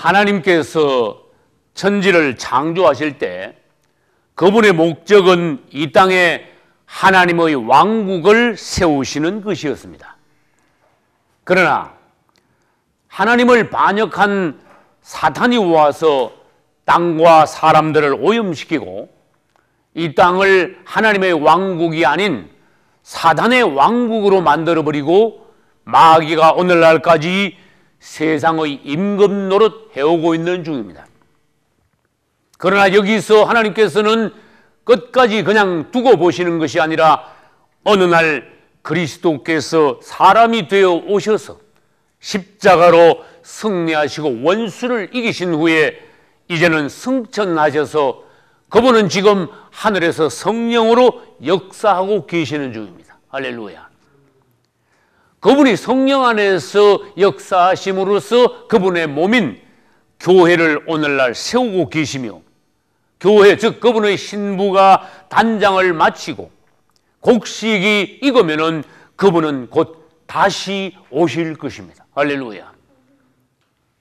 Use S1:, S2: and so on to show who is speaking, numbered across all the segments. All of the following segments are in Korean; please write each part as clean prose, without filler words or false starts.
S1: 하나님께서 천지를 창조하실 때 그분의 목적은 이 땅에 하나님의 왕국을 세우시는 것이었습니다. 그러나 하나님을 반역한 사탄이 와서 땅과 사람들을 오염시키고 이 땅을 하나님의 왕국이 아닌 사단의 왕국으로 만들어버리고 마귀가 오늘날까지 세상의 임금 노릇 해오고 있는 중입니다. 그러나 여기서 하나님께서는 끝까지 그냥 두고 보시는 것이 아니라 어느 날 그리스도께서 사람이 되어 오셔서 십자가로 승리하시고 원수를 이기신 후에 이제는 승천하셔서 그분은 지금 하늘에서 성령으로 역사하고 계시는 중입니다. 할렐루야. 그분이 성령 안에서 역사하심으로써 그분의 몸인 교회를 오늘날 세우고 계시며 교회, 즉 그분의 신부가 단장을 마치고 곡식이 익으면은 그분은 곧 다시 오실 것입니다. 할렐루야.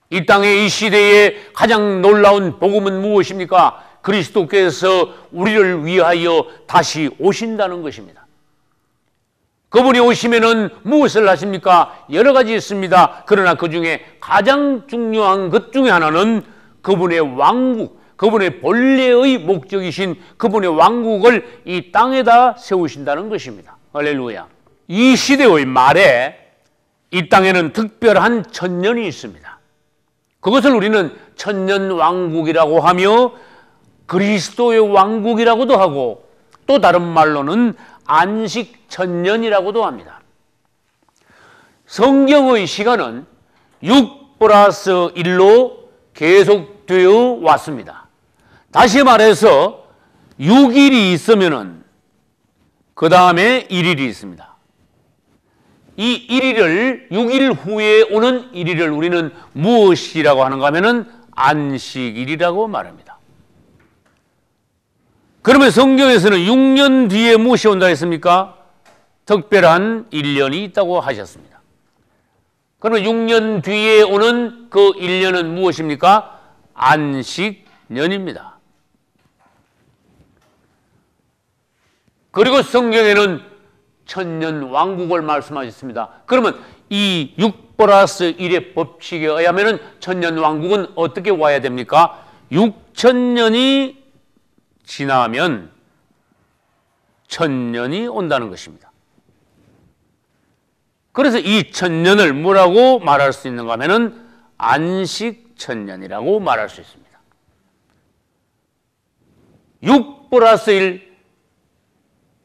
S1: 이 땅의 이 시대에 가장 놀라운 복음은 무엇입니까? 그리스도께서 우리를 위하여 다시 오신다는 것입니다. 그분이 오시면은 무엇을 하십니까? 여러 가지 있습니다. 그러나 그 중에 가장 중요한 것 중에 하나는 그분의 왕국, 그분의 본래의 목적이신 그분의 왕국을 이 땅에다 세우신다는 것입니다. 할렐루야. 이 시대의 말에 이 땅에는 특별한 천년이 있습니다. 그것을 우리는 천년왕국이라고 하며 그리스도의 왕국이라고도 하고 또 다른 말로는 안식천년이라고도 합니다. 성경의 시간은 6+1로 계속되어 왔습니다. 다시 말해서 6일이 있으면은 그 다음에 1일이 있습니다. 이 1일을 6일 후에 오는 1일을 우리는 무엇이라고 하는가 하면은 안식일이라고 말합니다. 그러면 성경에서는 6년 뒤에 무엇이 온다 했습니까? 특별한 1년이 있다고 하셨습니다. 그러면 6년 뒤에 오는 그 1년은 무엇입니까? 안식년입니다. 그리고 성경에는 천년 왕국을 말씀하셨습니다. 그러면 이 6+1의 법칙에 의하면 천년 왕국은 어떻게 와야 됩니까? 6천년이 지나면 천년이 온다는 것입니다. 그래서 이 천년을 뭐라고 말할 수 있는가 하면은 안식천년이라고 말할 수 있습니다. 6+1,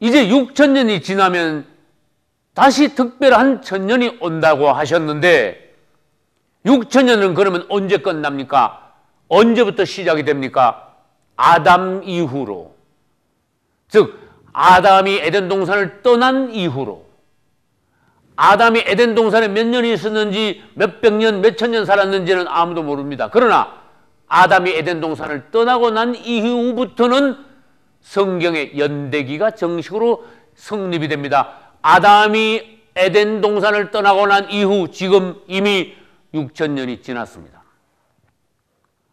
S1: 이제 6천년이 지나면 다시 특별한 천년이 온다고 하셨는데 6천년은 그러면 언제 끝납니까? 언제부터 시작이 됩니까? 아담 이후로, 즉 아담이 에덴 동산을 떠난 이후로. 아담이 에덴 동산에 몇 년이 있었는지, 몇백 년, 몇천 년 살았는지는 아무도 모릅니다. 그러나 아담이 에덴 동산을 떠나고 난 이후부터는 성경의 연대기가 정식으로 성립이 됩니다. 아담이 에덴 동산을 떠나고 난 이후 지금 이미 6천년이 지났습니다.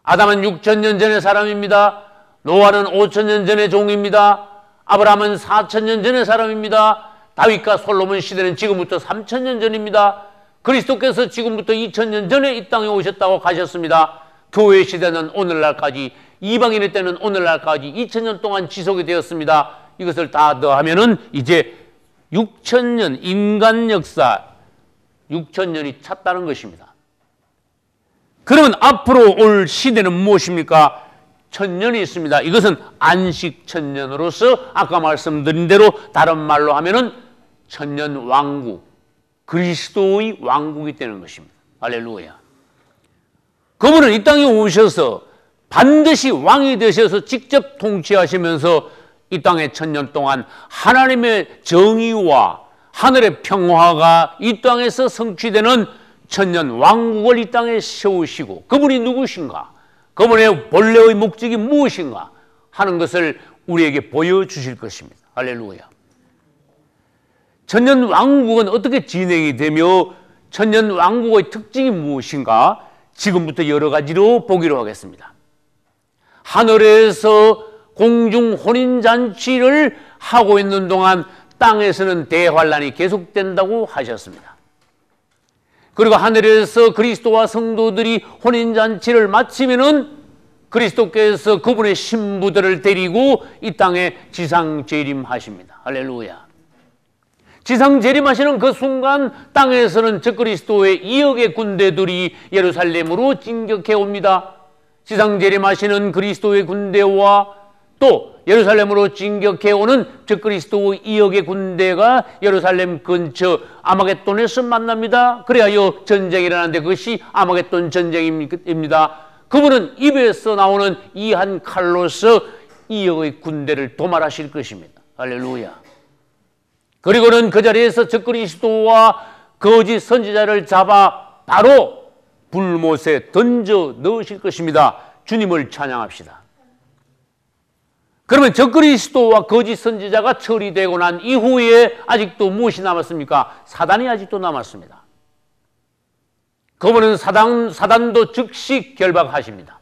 S1: 아담은 6천년 전의 사람입니다. 노아는 5천년 전의 종입니다. 아브라함은 4천년 전의 사람입니다. 다윗과 솔로몬 시대는 지금부터 3천년 전입니다. 그리스도께서 지금부터 2천년 전에 이 땅에 오셨다고 가셨습니다. 교회 시대는 오늘날까지, 이방인의 때는 오늘날까지 2천년 동안 지속이 되었습니다. 이것을 다 더하면은 이제 6천년, 인간 역사 6천년이 찼다는 것입니다. 그러면 앞으로 올 시대는 무엇입니까? 천년이 있습니다. 이것은 안식천년으로서 아까 말씀드린 대로 다른 말로 하면은 천년 왕국, 그리스도의 왕국이 되는 것입니다. 할렐루야. 그분은 이 땅에 오셔서 반드시 왕이 되셔서 직접 통치하시면서 이 땅에 천년 동안 하나님의 정의와 하늘의 평화가 이 땅에서 성취되는 천년 왕국을 이 땅에 세우시고, 그분이 누구신가, 그분의 본래의 목적이 무엇인가 하는 것을 우리에게 보여주실 것입니다. 할렐루야. 천년 왕국은 어떻게 진행이 되며 천년 왕국의 특징이 무엇인가? 지금부터 여러 가지로 보기로 하겠습니다. 하늘에서 공중 혼인잔치를 하고 있는 동안 땅에서는 대환란이 계속된다고 하셨습니다. 그리고 하늘에서 그리스도와 성도들이 혼인잔치를 마치면은 그리스도께서 그분의 신부들을 데리고 이 땅에 지상재림하십니다. 할렐루야. 지상재림하시는 그 순간 땅에서는 적그리스도의 2억의 군대들이 예루살렘으로 진격해 옵니다. 지상재림하시는 그리스도의 군대와 또 예루살렘으로 진격해 오는 적그리스도의 2억의 군대가 예루살렘 근처 아마겟돈에서 만납니다. 그래야 전쟁이 일어나는데 그것이 아마겟돈 전쟁입니다. 그분은 입에서 나오는 이 한 칼로서 2억의 군대를 도말하실 것입니다. 할렐루야. 그리고는 그 자리에서 적그리스도와 거짓 선지자를 잡아 바로 불못에 던져 넣으실 것입니다. 주님을 찬양합시다. 그러면 적그리스도와 거짓 선지자가 처리되고 난 이후에 아직도 무엇이 남았습니까? 사단이 아직도 남았습니다. 그분은 사단도 즉시 결박하십니다.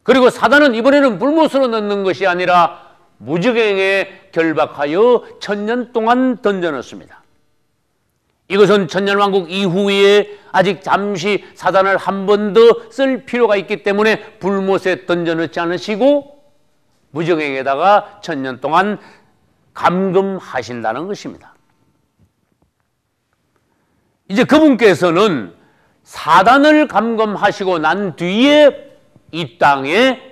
S1: 그리고 사단은 이번에는 불못으로 넣는 것이 아니라 무저갱에 결박하여 1000년 동안 던져넣습니다. 이것은 천년왕국 이후에 아직 잠시 사단을 한 번 더 쓸 필요가 있기 때문에 불못에 던져넣지 않으시고 무저갱에다가 1000년 동안 감금하신다는 것입니다. 이제 그분께서는 사단을 감금하시고 난 뒤에 이 땅에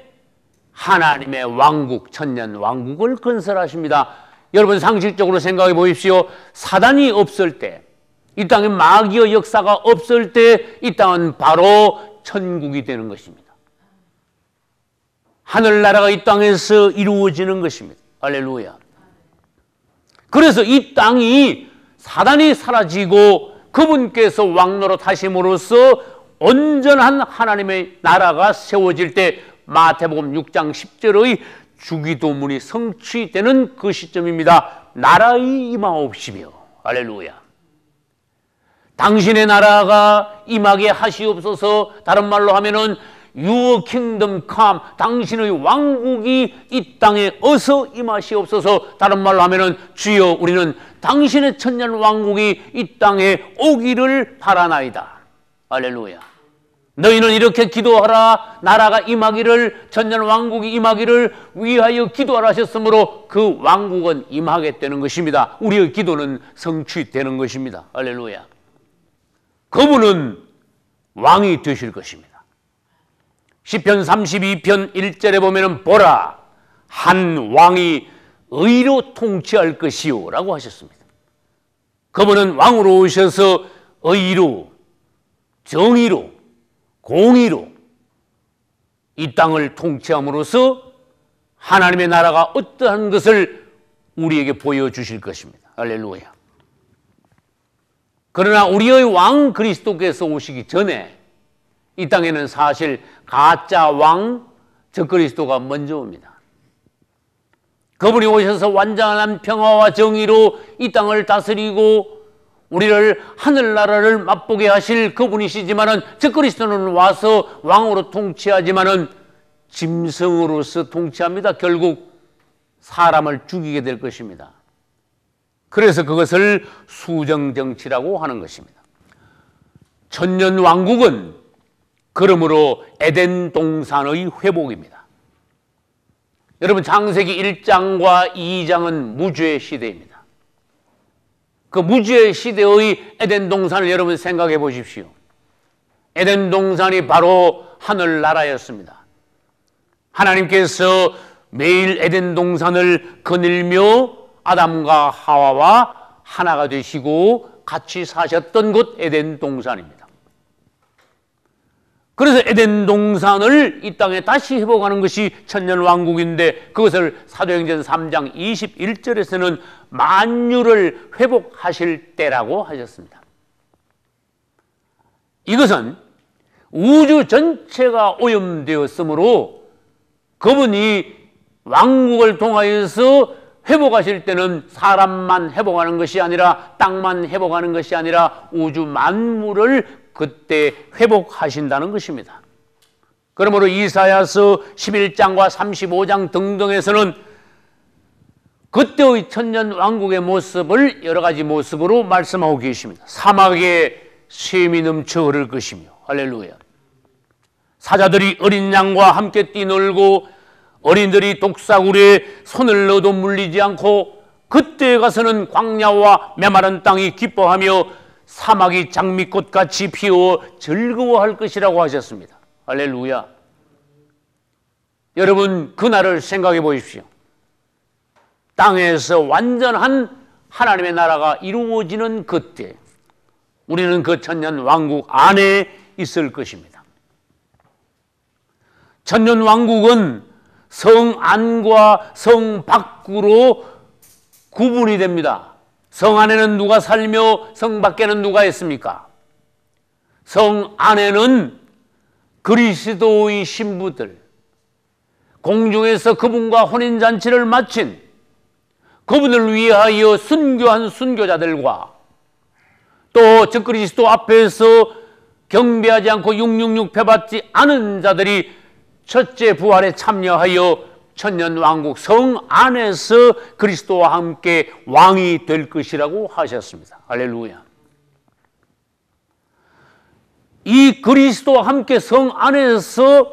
S1: 하나님의 왕국, 천년 왕국을 건설하십니다. 여러분 상식적으로 생각해 보십시오. 사단이 없을 때, 이 땅에 마귀의 역사가 없을 때 이 땅은 바로 천국이 되는 것입니다. 하늘나라가 이 땅에서 이루어지는 것입니다. 할렐루야. 그래서 이 땅이 사단이 사라지고 그분께서 왕노릇 하심으로써 온전한 하나님의 나라가 세워질 때 마태복음 6장 10절의 주기도문이 성취되는 그 시점입니다. 나라의 임하옵시며. 할렐루야. 당신의 나라가 임하게 하시옵소서. 다른 말로 하면은 Your kingdom come. 당신의 왕국이 이 땅에 어서 임하시옵소서. 다른 말로 하면은 주여 우리는 당신의 천년 왕국이 이 땅에 오기를 바라나이다. 할렐루야. 너희는 이렇게 기도하라. 나라가 임하기를, 천년 왕국이 임하기를 위하여 기도하라 하셨으므로 그 왕국은 임하게 되는 것입니다. 우리의 기도는 성취되는 것입니다. 할렐루야. 그분은 왕이 되실 것입니다. 시편 32편 1절에 보면은 보라 한 왕이 의로 통치할 것이요 라고 하셨습니다. 그분은 왕으로 오셔서 의로, 정의로, 공의로 이 땅을 통치함으로써 하나님의 나라가 어떠한 것을 우리에게 보여주실 것입니다. 할렐루야. 그러나 우리의 왕 그리스도께서 오시기 전에 이 땅에는 사실 가짜 왕 적그리스도가 먼저 옵니다. 그분이 오셔서 완전한 평화와 정의로 이 땅을 다스리고 우리를 하늘나라를 맛보게 하실 그분이시지만은 적그리스도는 와서 왕으로 통치하지만은 짐승으로서 통치합니다. 결국 사람을 죽이게 될 것입니다. 그래서 그것을 수정정치라고 하는 것입니다. 천년 왕국은 그러므로 에덴 동산의 회복입니다. 여러분 창세기 1장과 2장은 무죄의 시대입니다. 그 무죄의 시대의 에덴 동산을 여러분 생각해 보십시오. 에덴 동산이 바로 하늘나라였습니다. 하나님께서 매일 에덴 동산을 거닐며 아담과 하와와 하나가 되시고 같이 사셨던 곳 에덴 동산입니다. 그래서 에덴 동산을 이 땅에 다시 회복하는 것이 천년왕국인데 그것을 사도행전 3장 21절에서는 만유를 회복하실 때라고 하셨습니다. 이것은 우주 전체가 오염되었으므로 그분이 왕국을 통하여서 회복하실 때는 사람만 회복하는 것이 아니라 땅만 회복하는 것이 아니라 우주 만물을 그때 회복하신다는 것입니다. 그러므로 이사야서 11장과 35장 등등에서는 그때의 천년 왕국의 모습을 여러 가지 모습으로 말씀하고 계십니다. 사막에 샘이 넘쳐 흐를 것이며, 할렐루야. 사자들이 어린 양과 함께 뛰놀고 어린들이 독사굴에 손을 넣어도 물리지 않고, 그때에 가서는 광야와 메마른 땅이 기뻐하며 사막이 장미꽃같이 피어 즐거워할 것이라고 하셨습니다. 할렐루야. 여러분, 그날을 생각해 보십시오. 땅에서 완전한 하나님의 나라가 이루어지는 그때 우리는 그 천년 왕국 안에 있을 것입니다. 천년 왕국은 성 안과 성 밖으로 구분이 됩니다. 성 안에는 누가 살며 성 밖에는 누가 있습니까? 성 안에는 그리스도의 신부들, 공중에서 그분과 혼인잔치를 마친 그분을 위하여 순교한 순교자들과 또 저 그리스도 앞에서 경배하지 않고 666 패받지 않은 자들이 첫째 부활에 참여하여 천년왕국 성 안에서 그리스도와 함께 왕이 될 것이라고 하셨습니다. 할렐루야. 이 그리스도와 함께 성 안에서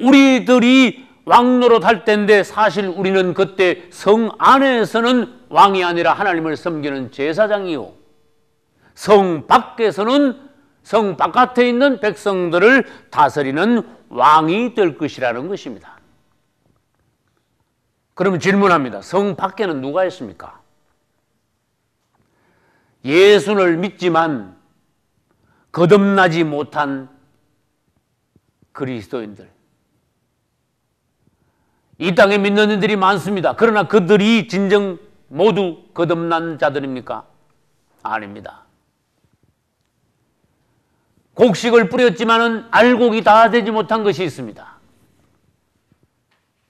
S1: 우리들이 왕노릇 할 때인데, 사실 우리는 그때 성 안에서는 왕이 아니라 하나님을 섬기는 제사장이요, 성 밖에서는 성 바깥에 있는 백성들을 다스리는 왕이 될 것이라는 것입니다. 그러면 질문합니다. 성 밖에는 누가 있습니까? 예수를 믿지만 거듭나지 못한 그리스도인들, 이 땅에 믿는 이들이 많습니다. 그러나 그들이 진정 모두 거듭난 자들입니까? 아닙니다. 곡식을 뿌렸지만은 알곡이 다 되지 못한 것이 있습니다.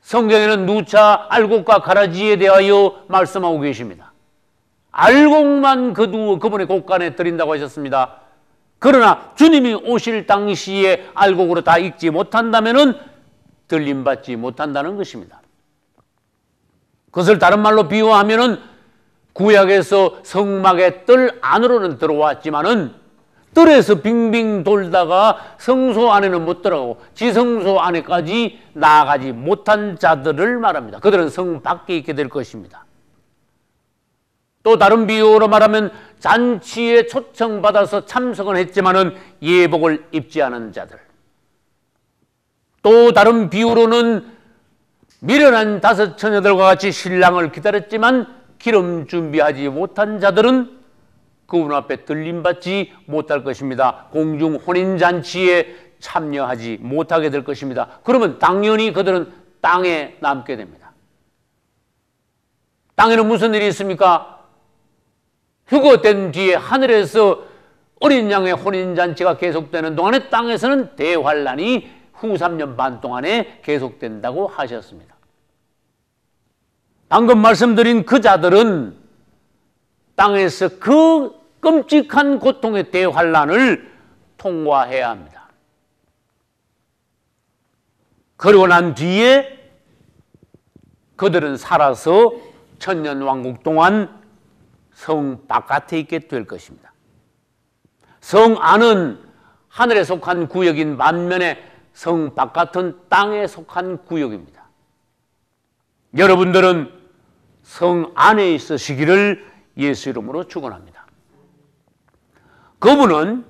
S1: 성경에는 누차 알곡과 가라지에 대하여 말씀하고 계십니다. 알곡만 거두어 그분의 곳간에 드린다고 하셨습니다. 그러나 주님이 오실 당시에 알곡으로 다 익지 못한다면은 들림받지 못한다는 것입니다. 그것을 다른 말로 비유하면은 구약에서 성막의 뜰 안으로는 들어왔지만은 뜰에서 빙빙 돌다가 성소 안에는 못 들어가고 지성소 안에까지 나아가지 못한 자들을 말합니다. 그들은 성 밖에 있게 될 것입니다. 또 다른 비유로 말하면 잔치에 초청받아서 참석은 했지만은 예복을 입지 않은 자들, 또 다른 비유로는 미련한 다섯 처녀들과 같이 신랑을 기다렸지만 기름 준비하지 못한 자들은 그분 앞에 들림받지 못할 것입니다. 공중 혼인잔치에 참여하지 못하게 될 것입니다. 그러면 당연히 그들은 땅에 남게 됩니다. 땅에는 무슨 일이 있습니까? 휴거된 뒤에 하늘에서 어린 양의 혼인잔치가 계속되는 동안에 땅에서는 대환란이 후 3년 반 동안에 계속된다고 하셨습니다. 방금 말씀드린 그 자들은 땅에서 그 끔찍한 고통의 대환란을 통과해야 합니다. 그러고 난 뒤에 그들은 살아서 천년왕국 동안 성 바깥에 있게 될 것입니다. 성 안은 하늘에 속한 구역인 반면에 성 바깥은 땅에 속한 구역입니다. 여러분들은 성 안에 있으시기를 예수 이름으로 축원합니다. 그분은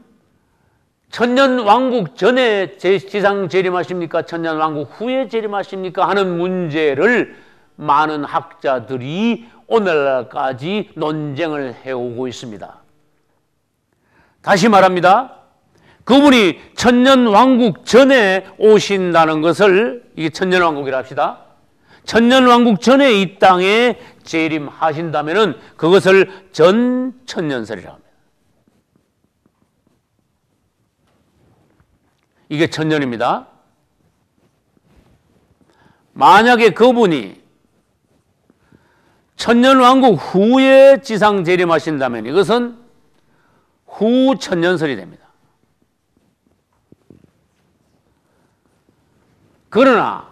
S1: 천년왕국 전에 지상 재림하십니까? 천년왕국 후에 재림하십니까? 하는 문제를 많은 학자들이 오늘날까지 논쟁을 해오고 있습니다. 다시 말합니다. 그분이 천년왕국 전에 오신다는 것을, 이게 천년왕국이라 합시다. 천년왕국 전에 이 땅에 재림하신다면은 그것을 전천년설이라고 합니다. 이게 천년입니다. 만약에 그분이 천년왕국 후에 지상 재림하신다면 이것은 후천년설이 됩니다. 그러나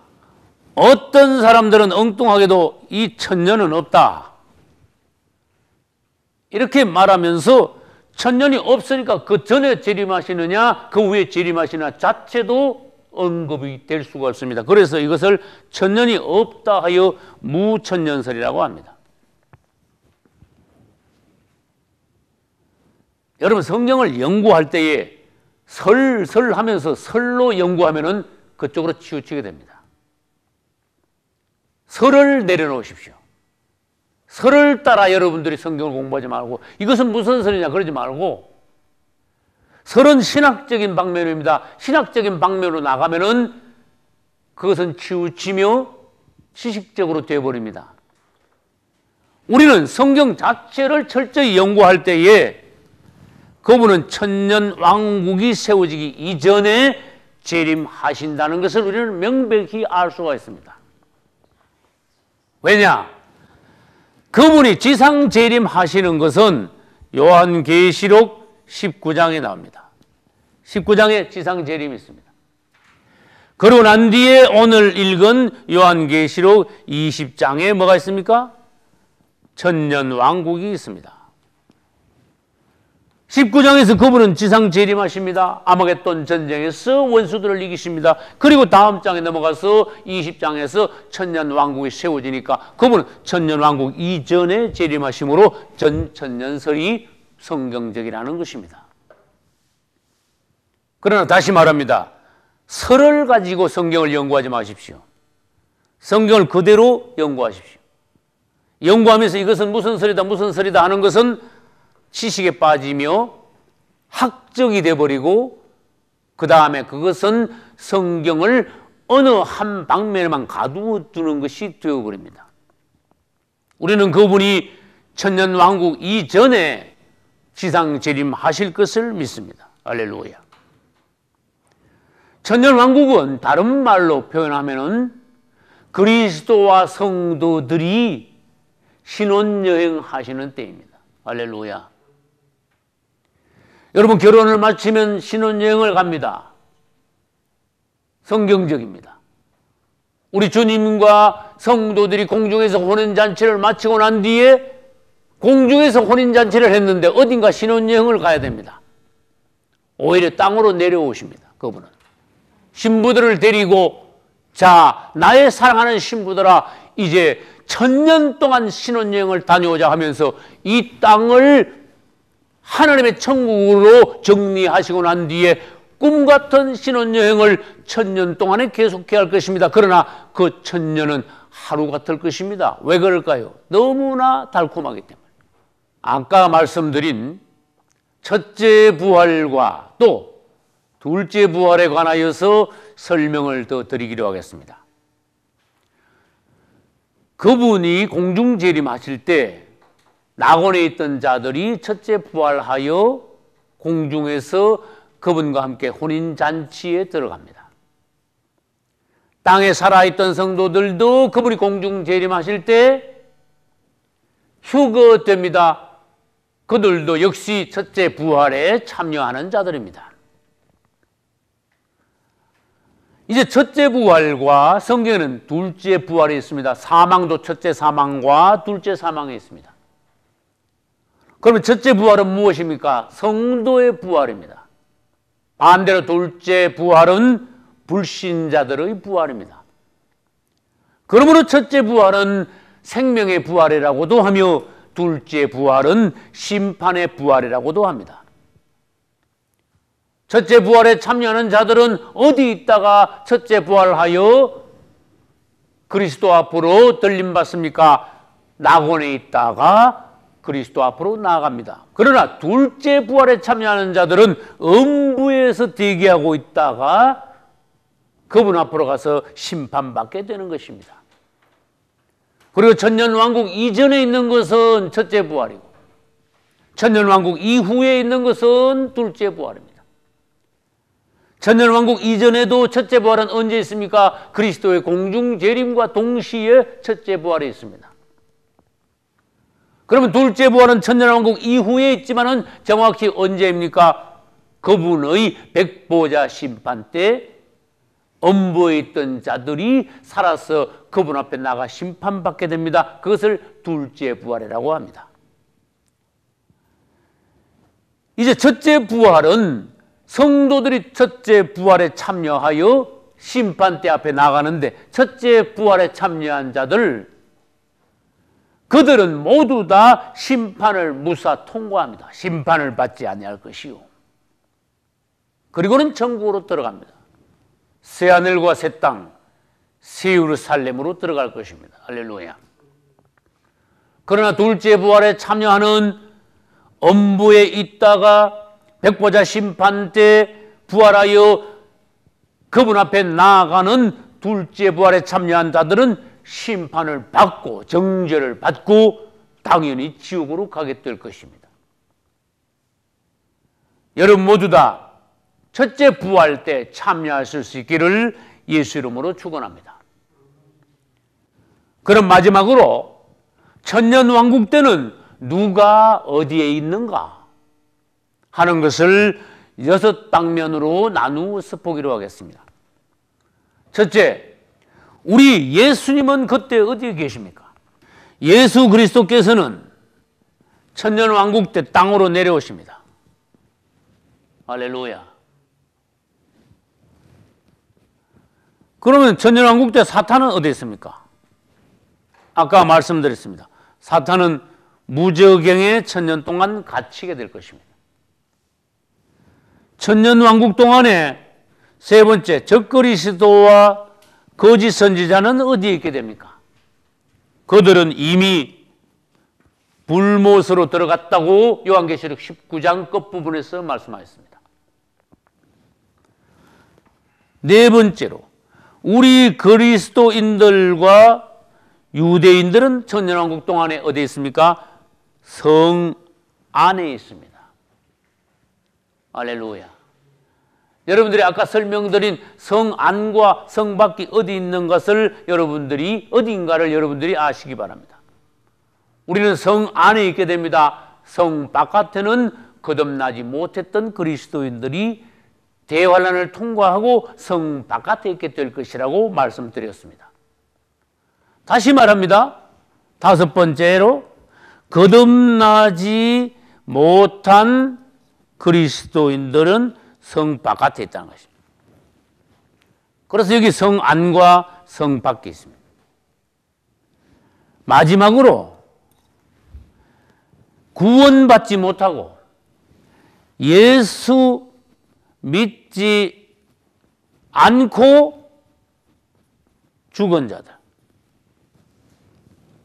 S1: 어떤 사람들은 엉뚱하게도 이 천년은 없다, 이렇게 말하면서 천년이 없으니까 그 전에 재림하시느냐 그 후에 재림하시느냐 자체도 언급이 될 수가 없습니다. 그래서 이것을 천년이 없다 하여 무천년설이라고 합니다. 여러분, 성경을 연구할 때에 설 하면서 설로 연구하면은 그쪽으로 치우치게 됩니다. 설을 내려놓으십시오. 설을 따라 여러분들이 성경을 공부하지 말고 이것은 무슨 설이냐 그러지 말고, 설은 신학적인 방면입니다. 신학적인 방면으로 나가면은 그것은 치우치며 지식적으로 되어버립니다. 우리는 성경 자체를 철저히 연구할 때에 그분은 천년 왕국이 세워지기 이전에 재림하신다는 것을 우리는 명백히 알 수가 있습니다. 왜냐? 그분이 지상 재림하시는 것은 요한계시록 19장에 나옵니다. 19장에 지상 재림이 있습니다. 그러고 난 뒤에 오늘 읽은 요한계시록 20장에 뭐가 있습니까? 천년 왕국이 있습니다. 19장에서 그분은 지상 재림하십니다. 아마겟돈 전쟁에서 원수들을 이기십니다. 그리고 다음 장에 넘어가서 20장에서 천년 왕국이 세워지니까 그분은 천년 왕국 이전에 재림하심으로 전천년설이 성경적이라는 것입니다. 그러나 다시 말합니다. 설을 가지고 성경을 연구하지 마십시오. 성경을 그대로 연구하십시오. 연구하면서 이것은 무슨 설이다 무슨 설이다 하는 것은 지식에 빠지며 학적이 되어버리고 그 다음에 그것은 성경을 어느 한 방면에만 가두어 두는 것이 되어버립니다. 우리는 그분이 천년왕국 이전에 지상재림하실 것을 믿습니다. 할렐루야. 천년왕국은 다른 말로 표현하면은 그리스도와 성도들이 신혼여행 하시는 때입니다. 할렐루야. 여러분, 결혼을 마치면 신혼여행을 갑니다. 성경적입니다. 우리 주님과 성도들이 공중에서 혼인잔치를 마치고 난 뒤에 공중에서 혼인잔치를 했는데 어딘가 신혼여행을 가야 됩니다. 오히려 땅으로 내려오십니다. 그분은 신부들을 데리고, 자, 나의 사랑하는 신부들아, 이제 천년 동안 신혼여행을 다녀오자 하면서 이 땅을 하나님의 천국으로 정리하시고 난 뒤에 꿈같은 신혼여행을 천년 동안에 계속해야 할 것입니다. 그러나 그 천년은 하루 같을 것입니다. 왜 그럴까요? 너무나 달콤하기 때문에. 아까 말씀드린 첫째 부활과 또 둘째 부활에 관하여서 설명을 더 드리기로 하겠습니다. 그분이 공중재림하실 때 낙원에 있던 자들이 첫째 부활하여 공중에서 그분과 함께 혼인잔치에 들어갑니다. 땅에 살아있던 성도들도 그분이 공중재림하실 때 휴거됩니다. 그들도 역시 첫째 부활에 참여하는 자들입니다. 이제 첫째 부활과 성경에는 둘째 부활이 있습니다. 사망도 첫째 사망과 둘째 사망이 있습니다. 그러면 첫째 부활은 무엇입니까? 성도의 부활입니다. 반대로 둘째 부활은 불신자들의 부활입니다. 그러므로 첫째 부활은 생명의 부활이라고도 하며 둘째 부활은 심판의 부활이라고도 합니다. 첫째 부활에 참여하는 자들은 어디 있다가 첫째 부활하여 그리스도 앞으로 들림받습니까? 낙원에 있다가 그리스도 앞으로 나아갑니다. 그러나 둘째 부활에 참여하는 자들은 음부에서 대기하고 있다가 그분 앞으로 가서 심판받게 되는 것입니다. 그리고 천년왕국 이전에 있는 것은 첫째 부활이고 천년왕국 이후에 있는 것은 둘째 부활입니다. 천년왕국 이전에도 첫째 부활은 언제 있습니까? 그리스도의 공중재림과 동시에 첫째 부활이 있습니다. 그러면 둘째 부활은 천년왕국 이후에 있지만은 정확히 언제입니까? 그분의 백보자 심판 때 음부에 있던 자들이 살아서 그분 앞에 나가 심판받게 됩니다. 그것을 둘째 부활이라고 합니다. 이제 첫째 부활은 성도들이 첫째 부활에 참여하여 심판대 앞에 나가는데, 첫째 부활에 참여한 자들, 그들은 모두 다 심판을 무사 통과합니다. 심판을 받지 아니할 것이요. 그리고는 천국으로 들어갑니다. 새하늘과 새 땅, 새 예루살렘으로 들어갈 것입니다. 할렐루야. 그러나 둘째 부활에 참여하는 음부에 있다가 백보자 심판 때 부활하여 그분 앞에 나아가는 둘째 부활에 참여한 자들은 심판을 받고 정죄를 받고 당연히 지옥으로 가게 될 것입니다. 여러분 모두 다 첫째 부활 때 참여하실 수 있기를 예수 이름으로 축원합니다. 그럼 마지막으로 천년왕국 때는 누가 어디에 있는가 하는 것을 6방면으로 나누어서 보기로 하겠습니다. 첫째, 우리 예수님은 그때 어디에 계십니까? 예수 그리스도께서는 천년왕국 때 땅으로 내려오십니다. 할렐루야. 그러면 천년왕국 때 사탄은 어디 있습니까? 아까 말씀드렸습니다. 사탄은 무저경에 천년 동안 갇히게 될 것입니다. 천년왕국 동안에 세 번째, 적그리스도와 거짓 선지자는 어디에 있게 됩니까? 그들은 이미 불못으로 들어갔다고 요한계시록 19장 끝부분에서 말씀하셨습니다. 네 번째로, 우리 그리스도인들과 유대인들은 천년왕국 동안에 어디에 있습니까? 성 안에 있습니다. 할렐루야. 여러분들이 아까 설명드린 성 안과 성 밖이 어디 있는 것을 여러분들이, 어딘가를 여러분들이 아시기 바랍니다. 우리는 성 안에 있게 됩니다. 성 바깥에는 거듭나지 못했던 그리스도인들이 대환란을 통과하고 성 바깥에 있게 될 것이라고 말씀드렸습니다. 다시 말합니다. 다섯 번째로, 거듭나지 못한 그리스도인들은 성 바깥에 있다는 것입니다. 그래서 여기 성 안과 성 밖에 있습니다. 마지막으로, 구원받지 못하고 예수 믿지 않고 죽은 자들,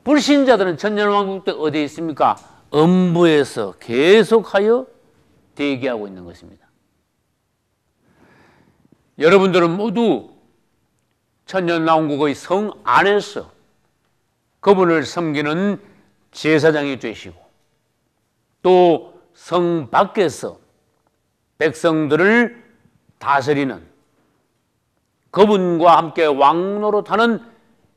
S1: 불신자들은 천년왕국 때 어디에 있습니까? 음부에서 계속하여 대기하고 있는 것입니다. 여러분들은 모두 천년왕국의 성 안에서 그분을 섬기는 제사장이 되시고, 또 성 밖에서 백성들을 다스리는, 그분과 함께 왕노릇하는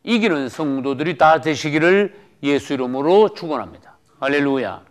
S1: 이기는 성도들이 다 되시기를 예수 이름으로 축원합니다. 할렐루야.